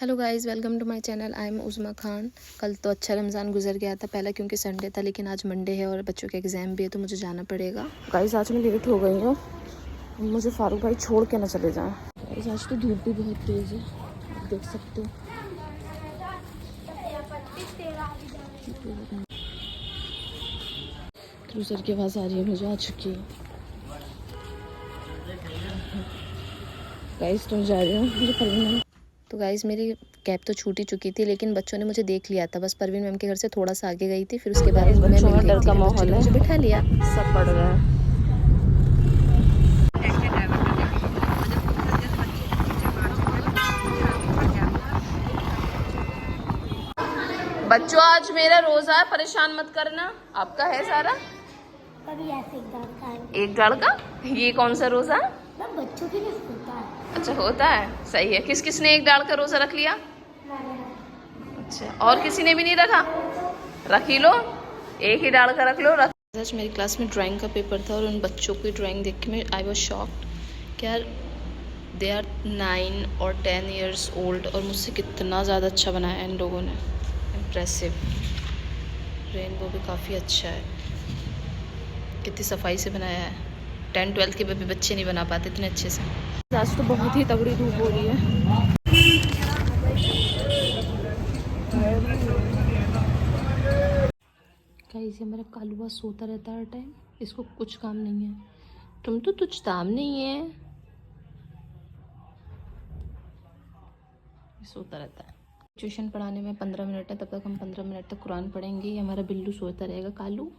Hello guys, welcome to my channel. I am Uzma Khan. कल तो अच्छा रमज़ान गुजर गया था, पहला क्योंकि संडे था, लेकिन आज मंडे है और बच्चों के एग्ज़ाम भी है तो मुझे जाना पड़ेगा। गाइस आज मैं लेट हो गई हूँ, मुझे फारूक भाई छोड़ के ना चले जाएं। गाइस आज तो धूप भी बहुत तेज़ है, आप देख सकते हो। क्रूज़र की आवाज़ आ रही है, मुझे आ चुकी है। गाइस तो जा रही हूँ, मुझे परवीन। तो गाइस मेरी कैब तो छूट ही चुकी थी, लेकिन बच्चों ने मुझे देख लिया था। बस परवीन मैम के घर से थोड़ा सा आगे गई थी, फिर उसके बाद मैं मिल गई थी। बच्चों ने मुझे बिठा लिया, सब पढ़ रहा है। बच्चों आज मेरा रोजा है, परेशान मत करना। आपका है सारा? कभी ऐसे एक दाल का है। एक दाल का? ये कौन सा रोजा है? बच्चों के लिए होता है। अच्छा होता है, सही है। किस किस ने एक दाल का रोजा रख लिया? अच्छा, और किसी ने भी नहीं रखा? रख ही लो, एक ही दाल का रख लो। आज मेरी क्लास में ड्राइंग का पेपर था और उन बच्चों की ड्राइंग देख के मैं आई वॉज शॉक्ड कि यार दे आर 9 और 10 ईयर्स ओल्ड और मुझसे कितना ज़्यादा अच्छा बनाया है इन लोगों ने। इम्प्रेसिव। रेनबो भी काफ़ी अच्छा है, कितनी सफाई से बनाया है। 10-12 के भी बच्चे नहीं बना पाते इतने अच्छे से। आज तो बहुत ही तगड़ी धूप हो रही है। गाइस ये मेरा कालुआ सोता रहता है हर टाइम, इसको कुछ काम नहीं है। तुम तो कुछ काम नहीं है, सोता रहता है। ट्यूशन पढ़ाने में 15 मिनट है, तब तक हम 15 मिनट तक कुरान पढ़ेंगे। ये हमारा बिल्लू सोता रहेगा कालू,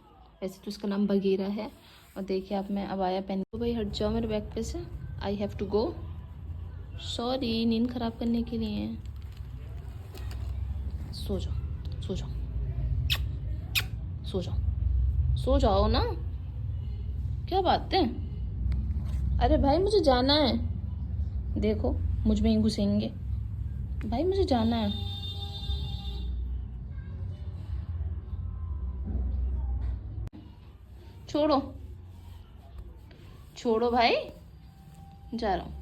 वैसे तो उसका नाम बगीरा है। और देखिए आप, मैं अबाया पहन। तो भाई हट जाओ मेरे बैग पे से, I have to go. Sorry, नींद ख़राब करने के लिए। सो जाओ सो जाओ सो जाओ सो जाओ ना, क्या बात है? अरे भाई मुझे जाना है, देखो मुझ में ही घुसेंगे। भाई मुझे जाना है। छोड़ो छोड़ो भाई, जा रहा हूँ।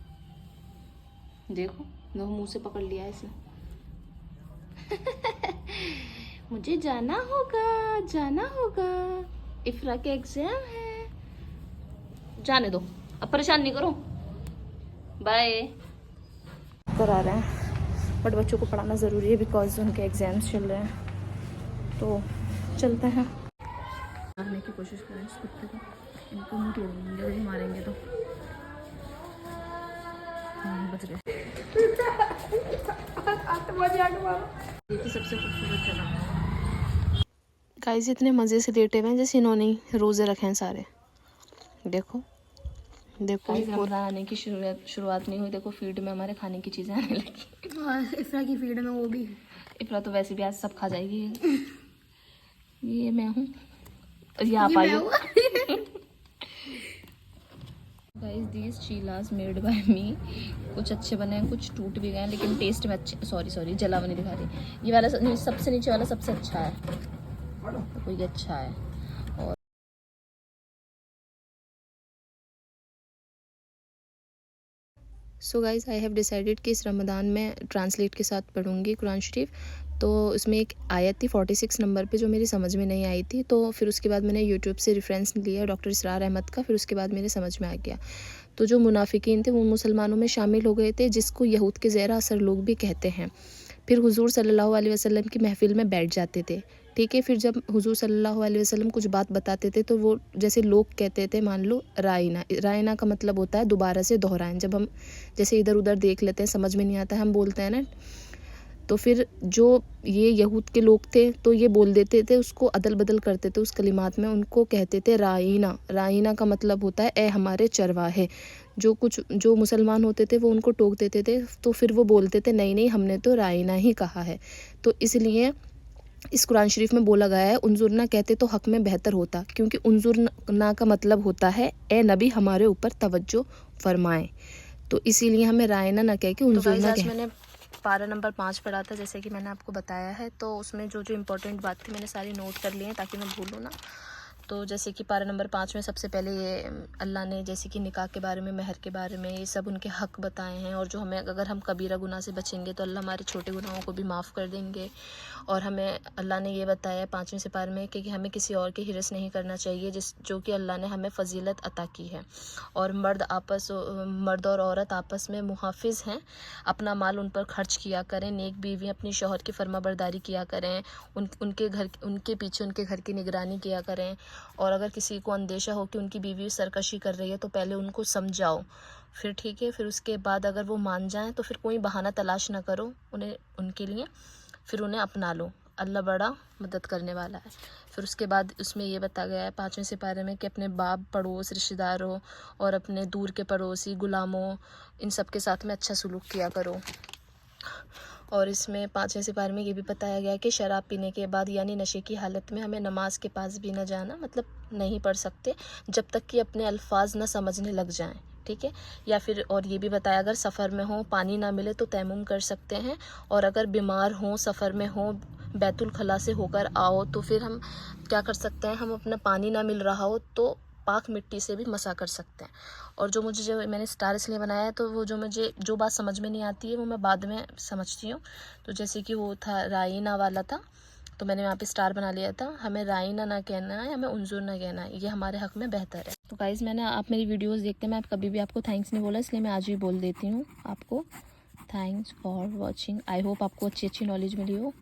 देखो मुंह से पकड़ लिया है इसने। मुझे जाना होगा, इफ्रा के एग्जाम है। जाने दो, अब परेशान नहीं करो, बाय। करा रहे हैं, बट बच्चों को पढ़ाना ज़रूरी है बिकॉज उनके एग्जाम्स चल रहे हैं। तो चलते हैं। मारने की कोशिश करें इस कुत्ते को, इनको मुँह तोड़ेंगे और मारेंगे तो। बच गए। ये तो सबसे खूबसूरत जगह। गाइस इतने मज़े से लेटे हुए हैं जैसे इन्होंने रोज़े रखे हैं सारे। देखो देखो, रमज़ान आने की शुरुआत नहीं हुई, देखो फीड में हमारे खाने की चीज़ें आने लगी। और इफ्रा की फीड में वो भी। इफ्रा तो वैसे भी आज सब खा जाएगी। ये मैं हूँ और ये आप आई हो। गाइस दीज चीलास मेड बाय मी, कुछ अच्छे बने हैं, कुछ टूट भी गए हैं, लेकिन टेस्ट में अच्छे। सॉरी जला नहीं दिखा रही। ये वाला सबसे नीचे वाला सबसे अच्छा है, तो ये अच्छा है। और so guys I have decided कि इस रमज़ान में ट्रांसलेट के साथ पढ़ूंगी कुरान शरीफ। तो इसमें एक आयत थी 46 नंबर पे जो मेरी समझ में नहीं आई थी, तो फिर उसके बाद मैंने यूट्यूब से रेफरेंस लिया डॉक्टर इसरार अहमद का, फिर उसके बाद मेरे समझ में आ गया। तो जो मुनाफिकीन थे वो मुसलमानों में शामिल हो गए थे, जिसको यहूद के ज़ेरा असर लोग भी कहते हैं। फिर हुजूर सल्लल्लाहु अलैहि वसल्लम की महफिल में बैठ जाते थे, ठीक है। फिर जब हुजूर सल्लल्लाहु अलैहि वसल्लम कुछ बात बताते थे तो वो जैसे लोग कहते थे, मान लो रायना का मतलब होता है दोबारा से दोहराएं। जब हम जैसे इधर उधर देख लेते हैं, समझ में नहीं आता है, हम बोलते हैं ना, तो फिर जो ये यहूद के लोग थे तो ये बोल देते थे, उसको अदल बदल करते थे उस कलिमात में, उनको कहते थे राइना का मतलब होता है ए हमारे चरवाहे। जो मुसलमान होते थे वो उनको टोक देते थे, तो फिर वो बोलते थे नहीं हमने तो राइना ही कहा है। तो इसलिए इस कुरान शरीफ में बोला गया है उन्जुरना कहते तो हक में बेहतर होता, क्योंकि उन्जुरना का मतलब होता है ए नबी हमारे ऊपर तवज्जो फरमाएं। तो इसीलिए हमें रायना ना कह के उन्जुरना कहें। मैंने पारा नंबर 5 पढ़ा था, जैसे कि मैंने आपको बताया है, तो उसमें जो इम्पोर्टेंट बात थी मैंने सारी नोट कर ली है ताकि मैं भूलूँ ना। तो जैसे कि पारा नंबर 5 में सबसे पहले ये अल्लाह ने जैसे कि निकाह के बारे में, महर के बारे में, ये सब उनके हक़ बताए हैं, और जो हमें अगर हम कबीरा गुनाह से बचेंगे तो अल्लाह हमारे छोटे गुनाहों को भी माफ़ कर देंगे। और हमें अल्लाह ने ये बताया 5वें सिपारे में कि हमें किसी और की हिरस नहीं करना चाहिए, जो कि अल्लाह ने हमें फ़जीलत अता की है। और मर्द और औरत आपस में मुहाफ़िज़ हैं, अपना माल उन पर खर्च किया करें, नेक बीवी अपनी शौहर की फर्माबरदारी किया करें, उनके पीछे उनके घर की निगरानी किया करें। और अगर किसी को अंदेशा हो कि उनकी बीवी सरकशी कर रही है तो पहले उनको समझाओ, फिर ठीक है, फिर उसके बाद अगर वो मान जाएं तो फिर कोई बहाना तलाश ना करो उनके लिए, फिर उन्हें अपना लो। अल्लाह बड़ा मदद करने वाला है। फिर उसके बाद उसमें ये बताया गया है 5वें सिपारे में कि अपने बाप, पड़ोस, रिश्तेदारों और अपने दूर के पड़ोसी, गुलामों, इन सब के साथ में अच्छा सलूक किया करो। और इसमें 5वें सिपारे में ये भी बताया गया है कि शराब पीने के बाद यानी नशे की हालत में हमें नमाज के पास भी न जाना, मतलब नहीं पढ़ सकते जब तक कि अपने अल्फाज न समझने लग जाएं, ठीक है। या फिर और ये भी बताया अगर सफ़र में हो, पानी ना मिले तो तैमुम कर सकते हैं, और अगर बीमार हो, सफ़र में हो, बैतुल खला से होकर आओ तो फिर हम क्या कर सकते हैं, हम अपना पानी ना मिल रहा हो तो पाक मिट्टी से भी मसा कर सकते हैं। और जो मैंने स्टार इसलिए बनाया है, तो वो जो बात समझ में नहीं आती है वो मैं बाद में समझती हूँ। तो जैसे कि वो था राइना वाला था, तो मैंने वहाँ पे स्टार बना लिया था। हमें राइना ना कहना है, हमें उंजुर ना कहना है, ये हमारे हक़ में बेहतर है। तो गाइज़, आप मेरी वीडियोज़ देखते हैं, मैं कभी भी आपको थैंक्स नहीं बोला, इसलिए मैं आज भी बोल देती हूँ आपको। Thanks for watching. I hope आपको अच्छी नॉलेज मिली हो।